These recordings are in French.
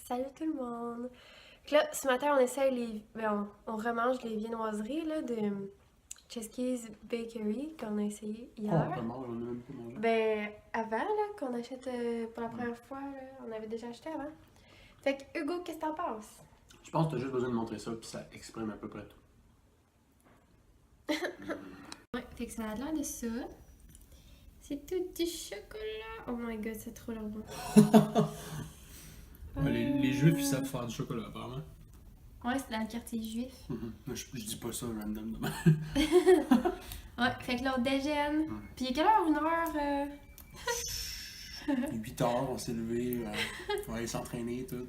Salut tout le monde! Donc là, ce matin, on essaye on remange les viennoiseries là, de Chesky's Bakery qu'on a essayé Oh, hier. vraiment, j'en ai même pas mangé. Ben, avant là, qu'on achète pour la première fois, là, on avait déjà acheté avant. Fait que Hugo, qu'est-ce que t'en penses? Je pense que t'as juste besoin de montrer ça, puis ça exprime à peu près tout. Ouais, fait que ça a l'air de ça. C'est tout du chocolat! Oh my god, c'est trop bon. Ouais, les Juifs, ils savent faire du chocolat, apparemment. Ouais, c'est dans le quartier juif. Je dis pas ça random demain. Ouais, fait que là, on déjeune. Puis il est quelle heure? 1 heure? 8 heures, on s'est levé, on va aller s'entraîner, tout.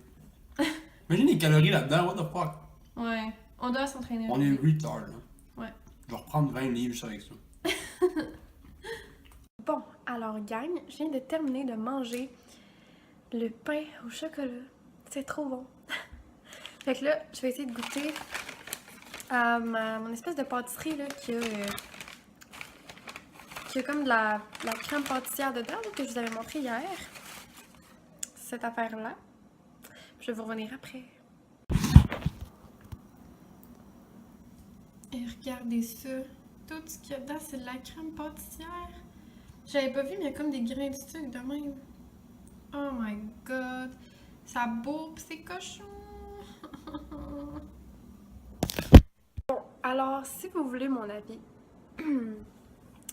Imagine les calories là-dedans, what the fuck? Ouais, on doit s'entraîner. On est 8 heures, là. Ouais. Je vais reprendre 20 livres juste avec ça. Bon, alors gang, je viens de terminer de manger le pain au chocolat. C'est trop bon. Fait que là, je vais essayer de goûter à mon espèce de pâtisserie là, qui a comme de la crème pâtissière dedans là, que je vous avais montré hier. Cette affaire-là. Je vais vous revenir après. Et regardez ça. Tout ce qu'il y a dedans, c'est de la crème pâtissière. J'avais pas vu, mais il y a comme des grains de sucre de même. Oh my god. Ça bourre pis c'est cochon. Bon, alors, si vous voulez mon avis,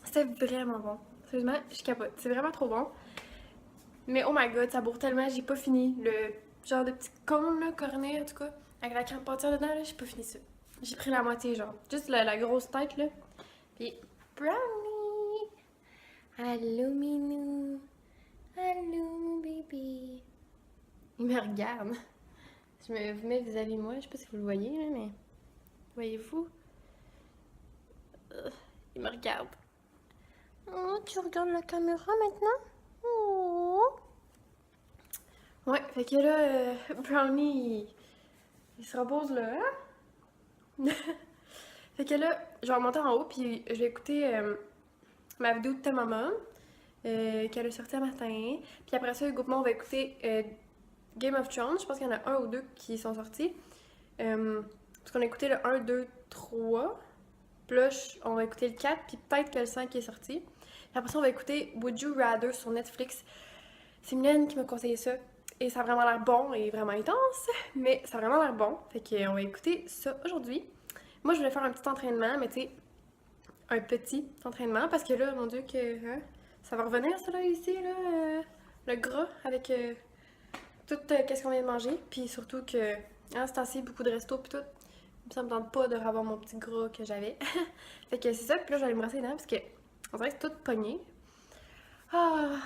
c'est vraiment bon. Sérieusement, je capote. C'est vraiment trop bon. Mais oh my god, ça bourre tellement, j'ai pas fini. Le genre de petit cône, là, cornet, en tout cas, avec la crème pâtissière dedans, là, j'ai pas fini ça. J'ai pris la moitié, genre. Juste la grosse tête, là. Puis, brownie! Allô, minou! Allô, bébé! Il me regarde. Je me mets vis-à-vis de moi, je sais pas si vous le voyez, là, mais... Voyez-vous? Il me regarde. Oh, tu regardes la caméra maintenant? Oh! Ouais, fait que là, Brownie, il se repose là, hein? Fait que là, je vais remonter en haut, puis je vais écouter ma vidéo de ta maman, qu'elle a sorti un matin. Puis après ça, Hugo et moi, on va écouter Game of Thrones. Je pense qu'il y en a un ou deux qui sont sortis. Parce qu'on a écouté le 1, 2, 3. Puis là, on va écouter le 4, puis peut-être que le 5 est sorti. Puis après ça, on va écouter Would You Rather sur Netflix. C'est Mylène qui m'a conseillé ça. Et ça a vraiment l'air bon et vraiment intense, mais ça a vraiment l'air bon. Fait qu'on va écouter ça aujourd'hui. Moi, je voulais faire un petit entraînement, mais tu sais, un petit entraînement, parce que là, mon Dieu, que ça va revenir, ça, là, ici, là, le gras, avec tout qu'est-ce qu'on vient de manger. Puis surtout que, c'est temps-ci, beaucoup de restos, puis tout. Ça me tente pas de revoir mon petit gras que j'avais. Fait que c'est ça, puis là, j'allais me brasser les dents, parce que on dirait que c'est tout pogné. Ah,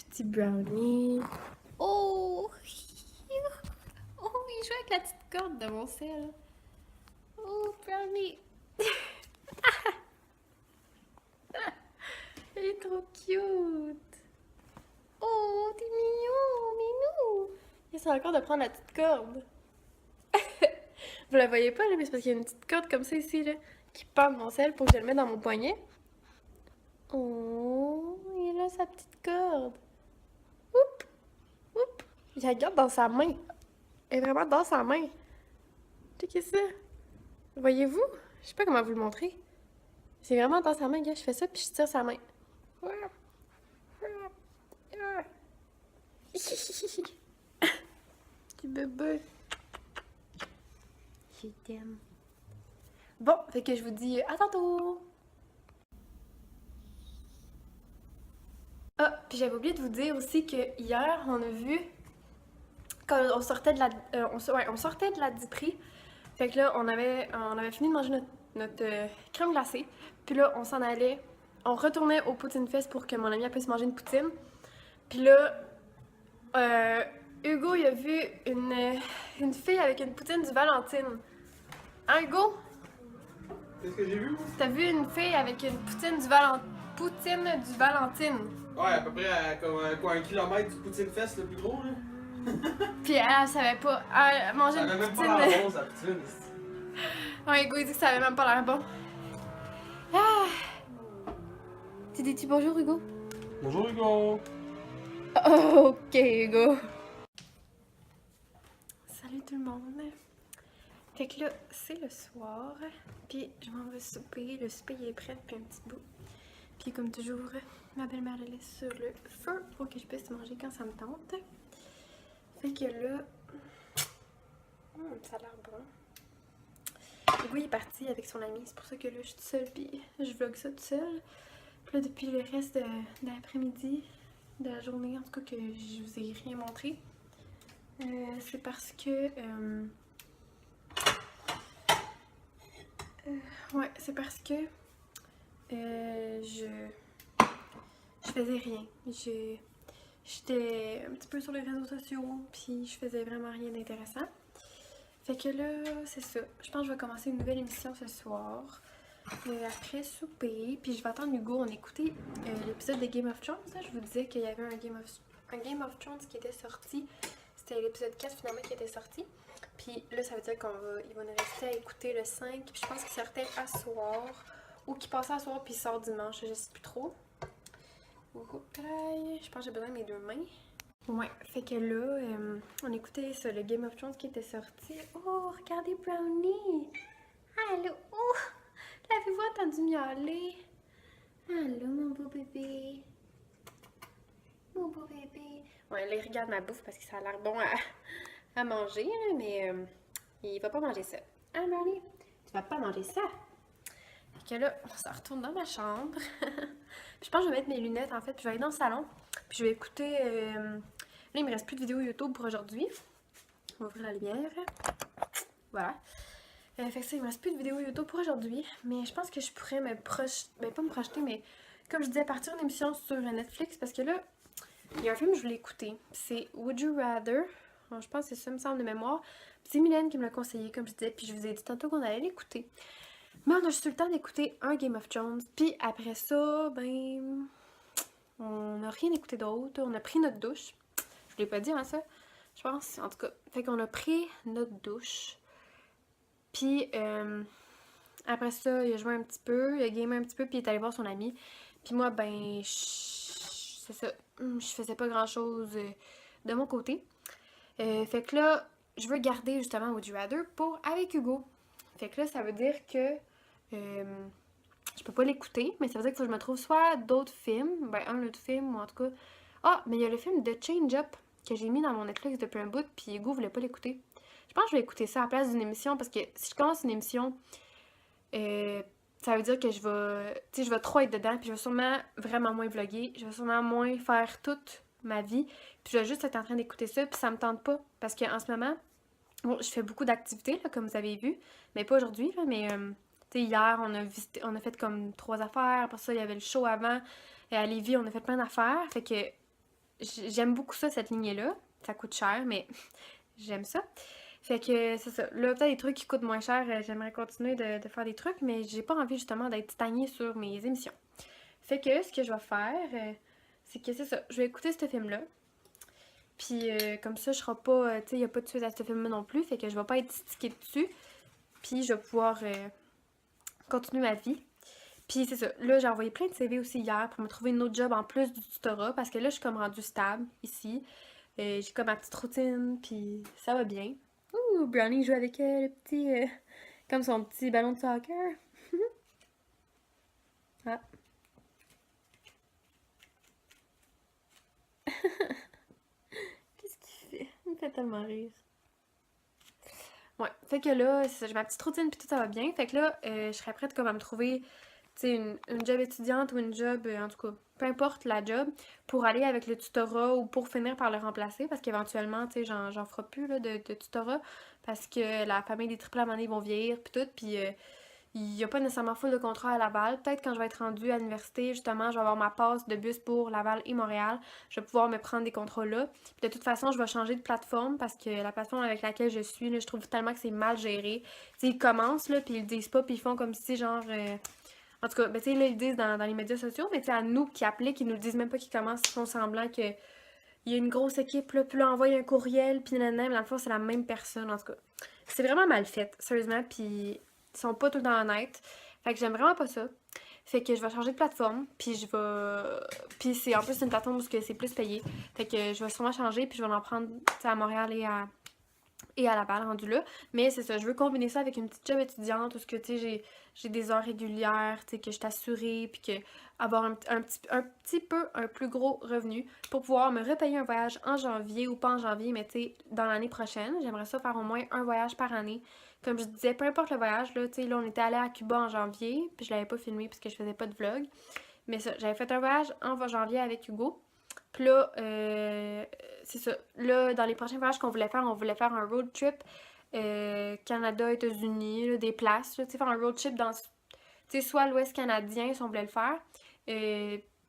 petit brownie. Oh! Oh, il joue avec la petite corde de mon sel. Oh, brownie! Il est trop cute! Oh, t'es mignon, minou! Il essaie encore de prendre la petite corde. Vous la voyez pas, là, mais c'est parce qu'il y a une petite corde comme ça ici, là, qui pend de mon sel pour que je le mette dans mon poignet. Oh, il a sa petite corde. Oups! Oups! Il la garde dans sa main. Elle est vraiment dans sa main. Checkez ça. Voyez-vous? Je sais pas comment vous le montrer. C'est vraiment dans sa main, gars. Je fais ça, puis je tire sa main. Du bébé. Je t'aime. Bon, fait que je vous dis à tantôt! Ah, puis j'avais oublié de vous dire aussi que hier, on a vu quand on sortait de la on sortait de la diperie. Fait que là, on avait fini de manger notre crème glacée. Puis là, on s'en allait, on retournait au Poutine Fest pour que mon ami puisse manger une poutine. Puis là, Hugo, il a vu une fille avec une poutine du Valentine. Hein, Hugo? Qu'est-ce que j'ai vu? T'as vu une fille avec une poutine du Valentine. Ouais, à peu près à comme, quoi, 1 kilomètre du Poutine Fest le plus gros, là. Puis elle savait pas. Elle mangeait Ça une avait même poutine. pas l'air bon, sa poutine. Ouais, Hugo, il dit que ça avait même pas l'air bon. Ah! Tu dis-tu bonjour, Hugo? Bonjour, Hugo. Oh, ok, Hugo. Salut tout le monde! Fait que là, c'est le soir, puis je m'en vais souper. Le souper il est prêt depuis un petit bout. Puis comme toujours, ma belle-mère le laisse sur le feu pour que je puisse manger quand ça me tente. Fait que là, ça a l'air bon. Hugo il est parti avec son ami, c'est pour ça que là je suis toute seule, puis je vlog ça toute seule. Puis là, depuis le reste de l'après-midi, de la journée en tout cas, que je vous ai rien montré, c'est parce que ouais, c'est parce que je faisais rien. J'étais un petit peu sur les réseaux sociaux, puis je faisais vraiment rien d'intéressant. Fait que là, c'est ça. Je pense que je vais commencer une nouvelle émission ce soir. Après souper, puis je vais attendre Hugo. On écoutait l'épisode de Game of Thrones. Là. Je vous disais qu'il y avait un Game of Thrones qui était sorti. C'était l'épisode 4 finalement qui était sorti. Puis là, ça veut dire qu'il va nous rester à écouter le 5. Puis je pense qu'il sortait à soir. Ou qu'il passait à soir puis il sort dimanche. Je sais plus trop. Je pense que j'ai besoin de mes deux mains. Ouais, fait que là, on écoutait ça, le Game of Thrones qui était sorti. Oh, regardez Brownie! Allô! Oh! L'avez-vous entendu miauler? Allô, mon beau bébé! Mon beau bébé! Ouais, là, il regarde ma bouffe parce que ça a l'air bon à manger, hein, mais il va pas manger ça. Ah, Brownie, tu vas pas manger ça? Fait que là, on se retourne dans ma chambre. Puis je pense que je vais mettre mes lunettes, en fait, puis je vais aller dans le salon. Puis je vais écouter... Là, il me reste plus de vidéos YouTube pour aujourd'hui. On va ouvrir la lumière. Voilà. Fait que ça, il me reste plus de vidéos YouTube pour aujourd'hui. Mais je pense que je pourrais me projeter... Ben, pas me projeter, mais comme je disais, partir une émission sur Netflix. Parce que là, il y a un film que je voulais écouter. C'est Would You Rather. Bon, je pense que c'est ça, me semble, de mémoire. Puis c'est Mylène qui me l'a conseillé, comme je disais. Puis je vous ai dit tantôt qu'on allait l'écouter. Mais on a juste eu le temps d'écouter un Game of Thrones. Puis après ça, ben... on n'a rien écouté d'autre. On a pris notre douche. Je l'ai pas dit, hein, ça? Je pense, en tout cas. Fait qu'on a pris notre douche. Puis, après ça, il a joué un petit peu, il a gamé un petit peu, puis il est allé voir son ami. Puis moi, ben, c'est ça. Je faisais pas grand-chose de mon côté. Fait que là, je veux garder justement Would You Rather pour avec Hugo. Fait que là, ça veut dire que je peux pas l'écouter, mais ça veut dire qu'il faut que je me trouve soit d'autres films, ben un autre film, ou en tout cas... Ah, mais il y a le film The Change Up que j'ai mis dans mon Netflix depuis un bout, puis Hugo voulait pas l'écouter. Je pense que je vais écouter ça à la place d'une émission, parce que si je commence une émission, ça veut dire que je vais trop être dedans, puis je vais sûrement vraiment moins vlogger, je vais sûrement moins faire toute ma vie, puis je vais juste être en train d'écouter ça, puis ça me tente pas, parce qu'en ce moment, bon, je fais beaucoup d'activités, là, comme vous avez vu, mais pas aujourd'hui, là, mais... hier, on a fait comme 3 affaires. Après ça, il y avait le show avant. Et à Lévis, on a fait plein d'affaires. Fait que j'aime beaucoup ça, cette lignée-là. Ça coûte cher, mais j'aime ça. Fait que c'est ça. Là, peut-être des trucs qui coûtent moins cher, j'aimerais continuer de faire des trucs, mais j'ai pas envie justement d'être titagnée sur mes émissions. Fait que ce que je vais faire, c'est que c'est ça. Je vais écouter ce film-là. Puis comme ça, je serai pas... tu sais, il n'y a pas de suite à ce film-là non plus. Fait que je vais pas être stickée dessus. Puis je vais pouvoir... continuer ma vie. Puis c'est ça, là j'ai envoyé plein de CV aussi hier pour me trouver une autre job en plus du tutorat parce que là je suis comme rendue stable ici. J'ai comme ma petite routine, puis ça va bien. Ouh, Brownie joue avec le petit... comme son petit ballon de soccer. Ah. Qu'est-ce qu'il fait? Il me fait tellement rire. Ouais, fait que là, j'ai ma petite routine puis tout ça va bien. Fait que là, je serais prête comme à me trouver, tu sais, une job étudiante ou une job, en tout cas, peu importe la job, pour aller avec le tutorat ou pour finir par le remplacer parce qu'éventuellement, tu sais, j'en ferai plus là, de tutorat parce que la famille des triplés à un moment donné, ils vont vieillir puis tout, puis il n'y a pas nécessairement full de contrats à Laval. Peut-être quand je vais être rendue à l'université, justement, je vais avoir ma passe de bus pour Laval et Montréal. Je vais pouvoir me prendre des contrats là. Puis de toute façon, je vais changer de plateforme parce que la plateforme avec laquelle je suis, là, je trouve tellement que c'est mal géré. Tu sais, ils commencent, là, puis ils le disent pas, puis ils font comme si, genre... En tout cas, ben, tu sais, là, ils le disent dans les médias sociaux, mais tu sais, à nous qui appliquent, ils nous le disent même pas qu'ils commencent, ils font semblant que... Il y a une grosse équipe, là, puis là, envoie un courriel, puis nanana, mais dans le fond, c'est la même personne, en tout cas. C'est vraiment mal fait, sérieusement, puis... Ils sont pas tout le temps honnêtes. Fait que j'aime vraiment pas ça. Fait que je vais changer de plateforme. Puis je vais... Puis c'est en plus une plateforme où c'est plus payé. Fait que je vais sûrement changer. Puis je vais en prendre à Montréal et à Laval rendu là. Mais c'est ça, je veux combiner ça avec une petite job étudiante où ce que, tu sais, j'ai des heures régulières, tu sais, que je suis assurée, puis que avoir un petit peu un plus gros revenu pour pouvoir me repayer un voyage en janvier ou pas en janvier, mais tu sais, dans l'année prochaine. J'aimerais ça faire au moins un voyage par année. Comme je disais, peu importe le voyage, là, tu sais, là, on était allé à Cuba en janvier, puis je l'avais pas filmé parce que je faisais pas de vlog. Mais ça, j'avais fait un voyage en janvier avec Hugo. Puis là, c'est ça. Là, dans les prochains voyages qu'on voulait faire, on voulait faire un road trip Canada, États-Unis, là, des places. Tu sais, faire un road trip dans, tu sais, soit l'Ouest canadien, si on voulait le faire. Tu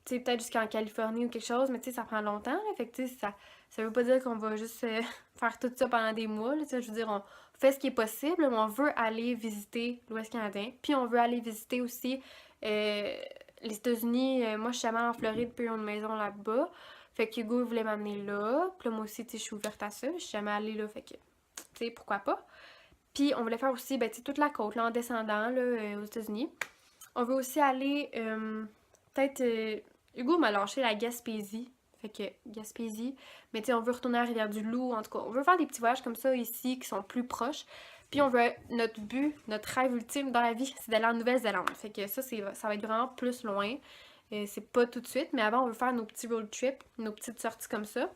sais, peut-être jusqu'en Californie ou quelque chose, mais tu sais, ça prend longtemps. Là, fait que, tu sais, ça veut pas dire qu'on va juste faire tout ça pendant des mois. Là, tu sais, je veux dire, on fait ce qui est possible, mais on veut aller visiter l'Ouest canadien. Puis on veut aller visiter aussi les États-Unis. Moi, je suis jamais en Floride, puis on a une maison là-bas. Fait que Hugo voulait m'amener là. Puis là, moi aussi, tu sais, je suis ouverte à ça. Je suis jamais allée là, fait que, tu sais, pourquoi pas. Puis on voulait faire aussi, ben, tu sais, toute la côte, là, en descendant, là, aux États-Unis. On veut aussi aller, peut-être, Hugo m'a lâché la Gaspésie. Fait que, Gaspésie. Mais tu sais, on veut retourner à Rivière-du-Loup, en tout cas. On veut faire des petits voyages comme ça ici, qui sont plus proches. Puis on veut, notre but, notre rêve ultime dans la vie, c'est d'aller en Nouvelle-Zélande. Fait que ça va être vraiment plus loin. C'est pas tout de suite, mais avant, on veut faire nos petits road trips, nos petites sorties comme ça.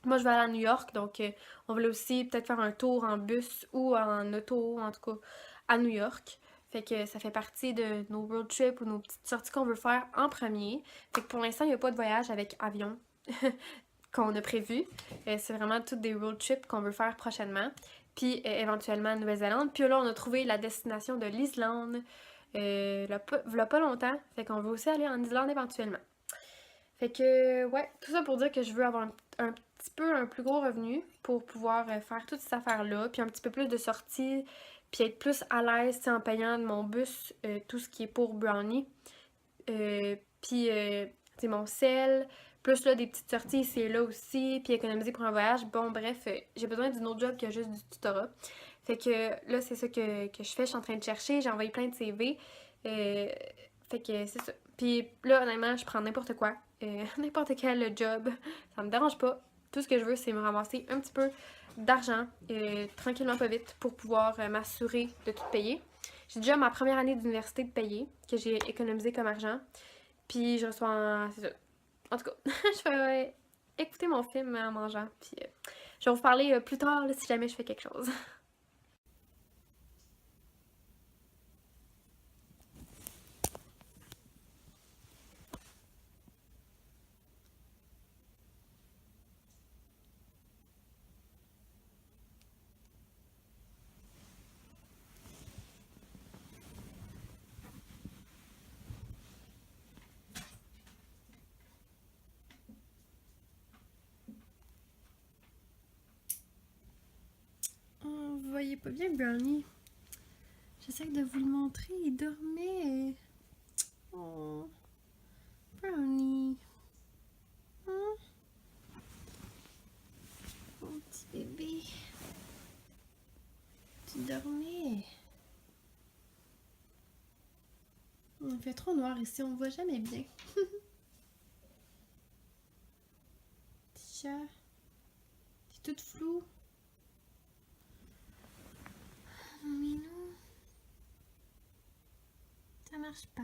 Moi, je vais aller à New York, donc on voulait aussi peut-être faire un tour en bus ou en auto, en tout cas, à New York. Fait que ça fait partie de nos road trips ou nos petites sorties qu'on veut faire en premier. Fait que pour l'instant, il n'y a pas de voyage avec avion qu'on a prévu. C'est vraiment toutes des road trips qu'on veut faire prochainement. Puis éventuellement Nouvelle-Zélande. Puis là, on a trouvé la destination de l'Islande. Là, pas longtemps. Fait qu'on veut aussi aller en Islande éventuellement. Fait que, ouais, tout ça pour dire que je veux avoir un petit peu un plus gros revenu pour pouvoir faire toutes ces affaires-là, puis un petit peu plus de sorties, puis être plus à l'aise, tu sais, en payant de mon bus tout ce qui est pour Brownie. Puis, tu sais, mon sel, plus là des petites sorties ici et là aussi, puis économiser pour un voyage. Bon, bref, j'ai besoin d'une autre job que juste du tutorat. Fait que là, c'est ça que je fais, je suis en train de chercher, j'ai envoyé plein de CV. Fait que c'est ça. Puis là, honnêtement, je prends n'importe quoi. N'importe quel job. Ça me dérange pas. Tout ce que je veux, c'est me ramasser un petit peu d'argent, tranquillement pas vite, pour pouvoir m'assurer de tout payer. J'ai déjà ma première année d'université de payer, que j'ai économisé comme argent. Puis je reçois c'est ça. En tout cas, je vais écouter mon film en mangeant. Puis je vais vous parler plus tard là, si jamais je fais quelque chose. Oh, vous voyez pas bien Brownie. J'essaie de vous le montrer. Il dormait. Oh, Brownie. Hein? Mon petit bébé. Tu dormais. Il fait trop noir ici, on voit jamais bien. Petit chat. C'est toute flou. Mon minou. Ça marche pas.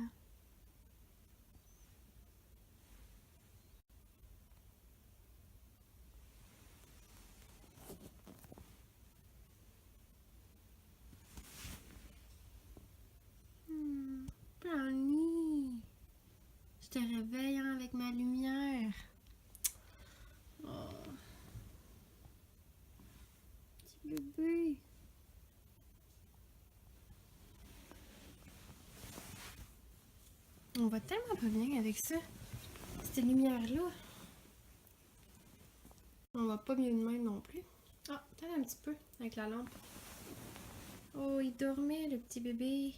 Brownie. Je te réveille hein, avec ma lumière. Oh. Petit bébé. On va tellement pas bien avec ça. Cette lumière-là. On va pas mieux de même non plus. Ah, peut-être un petit peu avec la lampe. Oh, il dormait, le petit bébé.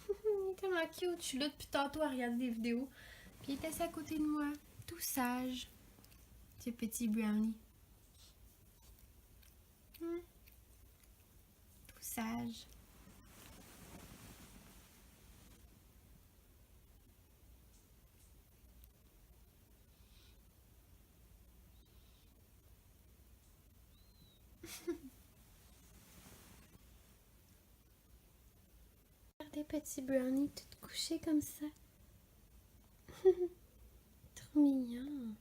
Il est tellement cute. Je suis là depuis tantôt à regarder des vidéos. Puis il était assis à côté de moi, tout sage. Ce petit Brownie. Tout sage. Regardez, petit brownie, tout couché comme ça. Trop mignon.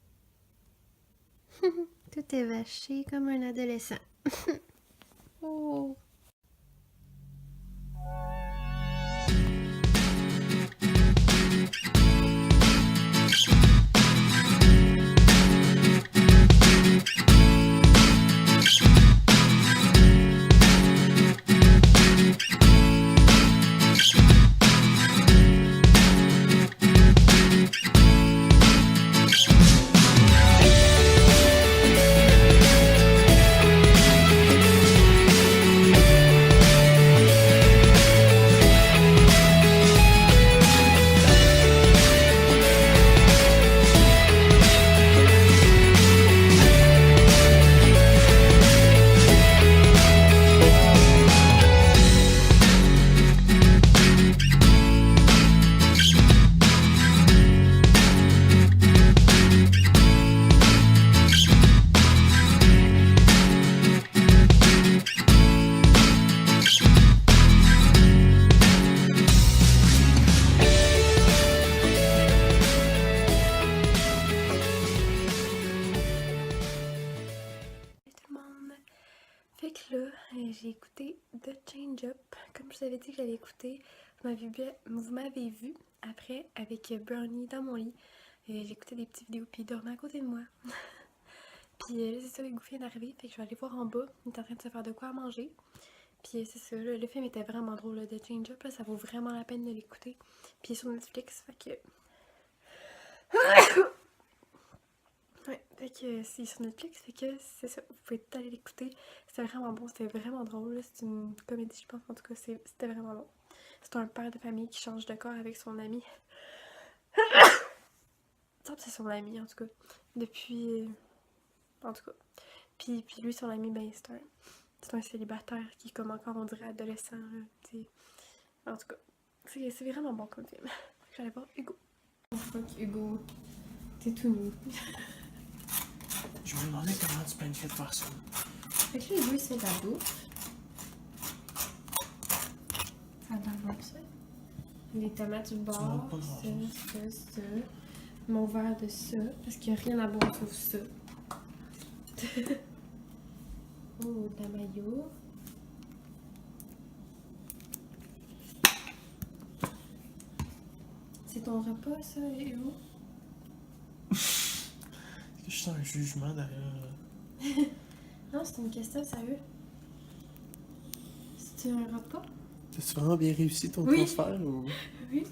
Tout est vaché comme un adolescent. Oh. Fait que là, j'ai écouté The Change Up. Comme je vous avais dit que j'allais écouter, vous m'avez vu après avec Bernie dans mon lit. J'écoutais des petites vidéos, puis il dormait à côté de moi. Puis là, c'est ça, Hugo vient d'arriver, fait que je vais aller voir en bas. Il est en train de se faire de quoi à manger. Puis c'est ça, là, le film était vraiment drôle, là, The Change Up. Là, ça vaut vraiment la peine de l'écouter. Puis il est sur Netflix, fait que... Ouais, fait que c'est sur Netflix, fait que c'est ça, vous pouvez tout aller l'écouter. C'était vraiment bon, c'était vraiment drôle, c'est une comédie, je pense, en tout cas, c'était vraiment bon. C'est un père de famille qui change de corps avec son ami. C'est son ami, en tout cas, depuis... en tout cas. Puis lui, son ami, ben, c'est un célibataire qui est comme encore, on dirait, adolescent, là, t'sais. En tout cas, c'est vraiment bon comme film. J'allais voir Hugo. Oh fuck, Hugo, t'es tout nu. Je me demandais comment tu planifiais de faire ça. Fait que là, Hugo, il se fait de la bouffe. Ça a l'air bon, ça. Les tomates du bord, pas ça. Mon verre de ça, parce qu'il n'y a rien à boire sauf ça. Oh, de la mayo. C'est ton repas, ça, Hugo? Je sens un jugement derrière. Non, c'est une question, sérieux. C'est un repas? T'as-tu vraiment bien réussi ton Oui. transfert ou. Oui.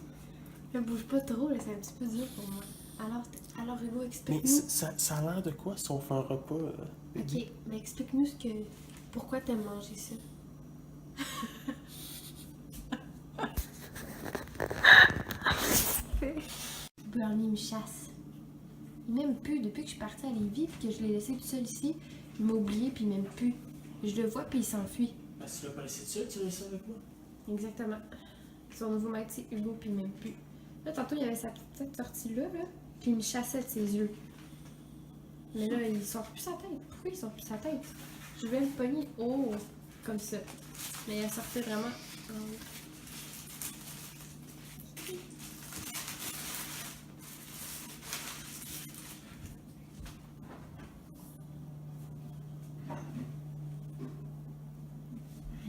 Ne bouge pas trop, là, c'est un petit peu dur pour moi. Alors Hugo, Mais explique-nous. ça a l'air de quoi si on fait un repas? Ok, mais explique-nous pourquoi t'aimes manger ça. Bernie me chasse. Il m'aime plus depuis que je suis partie à Lévis puis que je l'ai laissé tout seul ici. Il m'a oublié puis il m'aime plus. Je le vois puis il s'enfuit. Parce que tu l'as pas laissé seul, tu restes avec moi? Exactement. Son nouveau maître c'est Hugo puis il m'aime plus. Là tantôt il y avait sa petite sortie là, puis il me chassait de ses yeux. Mais là il sort plus sa tête. Pourquoi il sort plus sa tête? Je vais le pogner haut comme ça. Mais elle sortait vraiment en haut.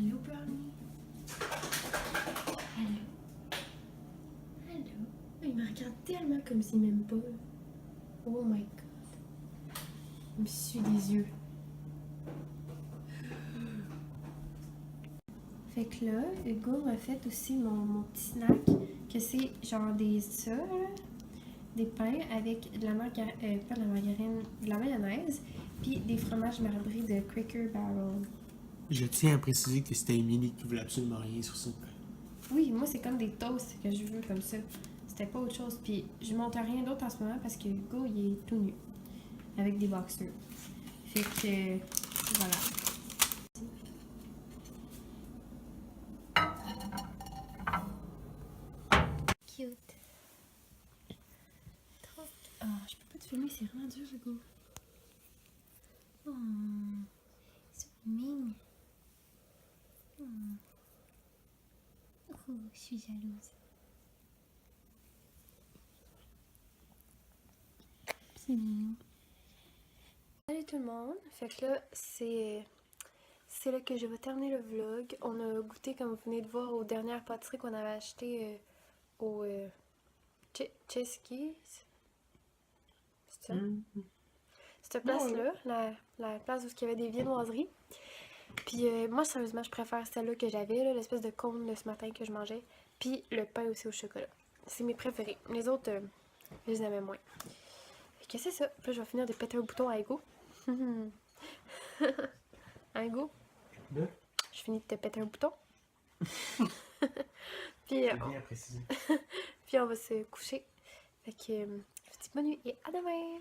Allô, Bernie? Allô? Allô? Il me regarde tellement comme s'il m'aime pas. Oh my god. Il me suit des yeux. Fait que là, Hugo m'a fait aussi mon petit snack, que c'est genre des des pains avec de la margarine, pas de la margarine, de la mayonnaise, puis des fromages marbrés de Cracker Barrel. Je tiens à préciser que c'était Émilie qui voulait absolument rien sur ça. Oui, moi c'est comme des toasts que je veux comme ça. C'était pas autre chose. Puis je monte à rien d'autre en ce moment parce que Hugo il est tout nu. Avec des boxers. Fait que voilà. Cute. Trop. Ah, je peux pas te filmer, c'est vraiment dur, Hugo. Oh, so Je suis jalouse. C'est mignon. Salut tout le monde! Fait que là, c'est là que je vais terminer le vlog. On a goûté, comme vous venez de voir, aux dernières pâtisseries qu'on avait achetées au Chesky. C'est ça? Cette place-là, la place où il y avait des viennoiseries. Puis moi, sérieusement, je préfère celle-là que j'avais, là, l'espèce de cône de ce matin que je mangeais. Puis le pain aussi au chocolat. C'est mes préférés. Les autres, je les aimais moins. Fait que c'est ça. Puis là, je vais finir de péter un bouton à Ego. Hein, Ego? Là? Je finis de te péter un bouton. Puis, Bien précisé. puis on va se coucher. Fait que je vous dis bonne nuit et à demain!